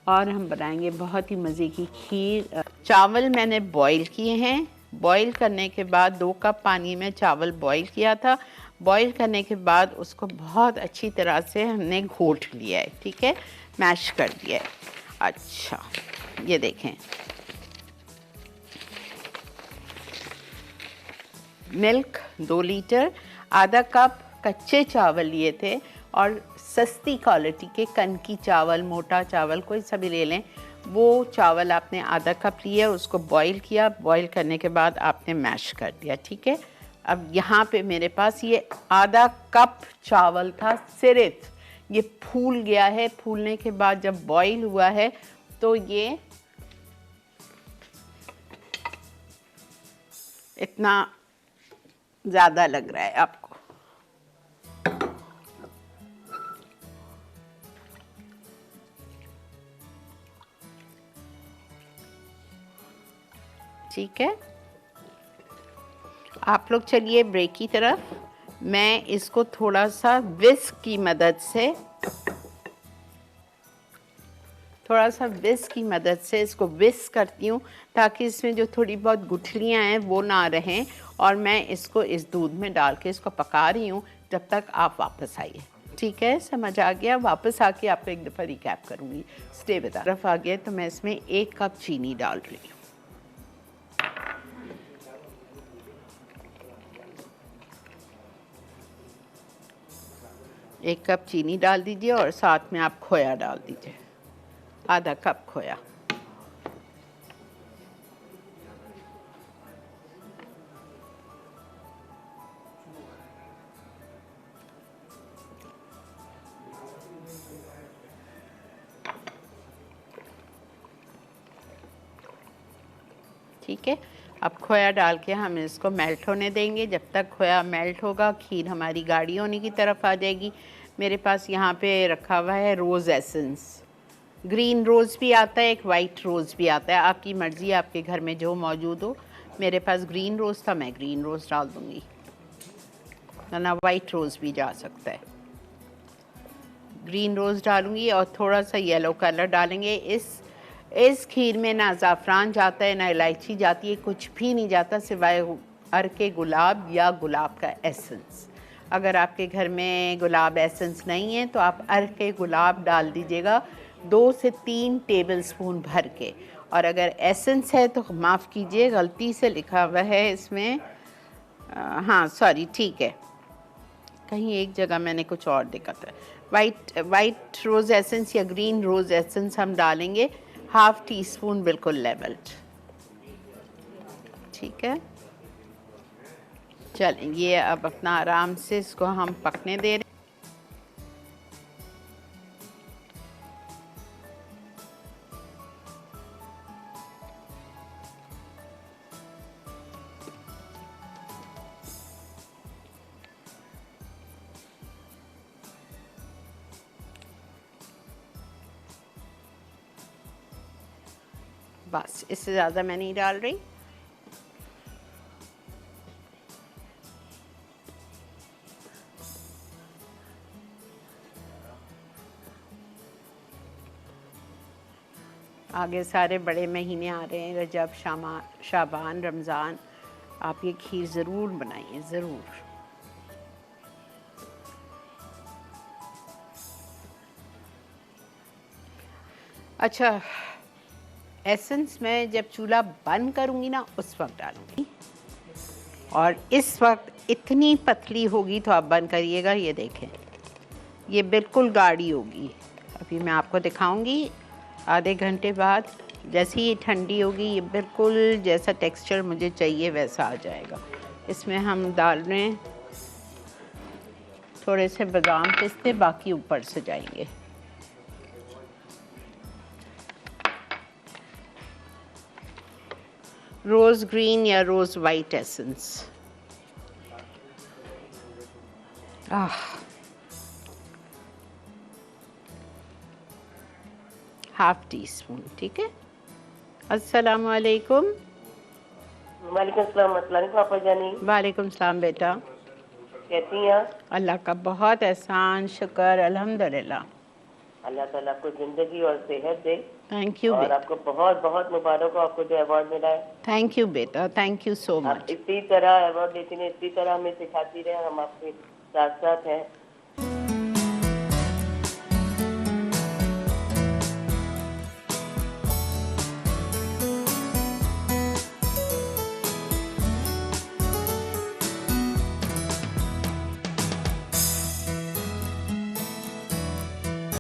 और हम बनाएंगे बहुत ही मज़े की खीर। चावल मैंने बॉईल किए हैं। बॉईल करने के बाद 2 कप पानी में चावल बॉईल किया था। बॉईल करने के बाद उसको बहुत अच्छी तरह से हमने घोट लिया है, ठीक है, मैश कर दिया है। अच्छा, ये देखें, मिल्क 2 लीटर, आधा कप कच्चे चावल लिए थे और सस्ती क्वालिटी के कनकी चावल, मोटा चावल कोई सा भी ले लें, वो चावल आपने आधा कप लिया, उसको बॉईल किया। बॉईल करने के बाद आपने मैश कर दिया, ठीक है। अब यहाँ पे मेरे पास ये आधा कप चावल था सिर्फ, ये फूल गया है। फूलने के बाद जब बॉईल हुआ है तो ये इतना ज़्यादा लग रहा है आपको। ठीक है, आप लोग चलिए ब्रेक की तरफ। मैं इसको थोड़ा सा विस्क की मदद से इसको विस्क करती हूँ ताकि इसमें जो थोड़ी बहुत गुठलियाँ हैं वो ना रहें। और मैं इसको इस दूध में डाल के इसको पका रही हूँ जब तक आप वापस आइए। ठीक है, समझ आ गया? वापस आके आपको एक दफ़ा रिकैप करूँगी। Stay with us. तरफ आ गया तो मैं इसमें 1 कप चीनी डाल रही हूँ। एक कप चीनी डाल दीजिए और साथ में आप खोया डाल दीजिए, आधा कप खोया। ठीक है, अब खोया डाल के हम इसको मेल्ट होने देंगे। जब तक खोया मेल्ट होगा खीर हमारी गाढ़ी होने की तरफ आ जाएगी। मेरे पास यहाँ पे रखा हुआ है रोज़ एसेंस। ग्रीन रोज़ भी आता है, एक वाइट रोज़ भी आता है, आपकी मर्ज़ी, आपके घर में जो मौजूद हो। मेरे पास ग्रीन रोज़ था, मैं ग्रीन रोज़ डाल दूँगी, वरना वाइट रोज़ भी जा सकता है। ग्रीन रोज़ डालूँगी और थोड़ा सा येलो कलर डालेंगे। इस खीर में ना ज़ाफ़रान जाता है, ना इलायची जाती है, कुछ भी नहीं जाता सिवाय अर्के गुलाब या गुलाब का एसेंस। अगर आपके घर में गुलाब एसेंस नहीं है तो आप अर्के गुलाब डाल दीजिएगा 2 से 3 टेबलस्पून भर के। और अगर एसेंस है तो माफ़ कीजिए, गलती से लिखा हुआ है इसमें, हाँ सॉरी, ठीक है, कहीं एक जगह मैंने कुछ और देखा था। वाइट रोज़ एसेंस या ग्रीन रोज़ एसेंस हम डालेंगे 1/2 टीस्पून, बिल्कुल लेवल्ड। ठीक है, चलें, ये अब अपना आराम से इसको हम पकने दे रहे हैं। बस, इससे ज़्यादा मैं नहीं डाल रही। आगे सारे बड़े महीने आ रहे हैं, रजब, शाबान, रमज़ान। आप ये खीर ज़रूर बनाइए, ज़रूर। अच्छा, एसेंस मैं जब चूल्हा बंद करूँगी ना उस वक्त डालूँगी, और इस वक्त इतनी पतली होगी तो आप बंद करिएगा। ये देखें, ये बिल्कुल गाढ़ी होगी। अभी मैं आपको दिखाऊंगी आधे घंटे बाद, जैसे ही ठंडी होगी ये बिल्कुल जैसा टेक्सचर मुझे चाहिए वैसा आ जाएगा। इसमें हम डाल रहे हैं थोड़े से बादाम पिस्ते, बाकी ऊपर से जाएंगे। रोज़ ग्रीन या रोज़ वाइट एसेंस। 1/2 टीस्पून, ठीक है। अस्सलाम वालेकुम। वालेकुम सलाम। पापा जानी। वालेकुम सलाम बेटा, कैसी हैं आप? अल्लाह का बहुत एहसान, शुक्र, अल्हम्दुलिल्लाह। अल्लाह ताला आपको जिंदगी और सेहत दे। थैंक यू और बेटा, आपको बहुत बहुत मुबारक हो, आपको जो अवार्ड मिला है। थैंक यू बेटा, थैंक यू सो आप मच। इसी तरह अवार्ड लेती रहे, इसी तरह हमें सिखाती रहे, हम आपके साथ साथ हैं।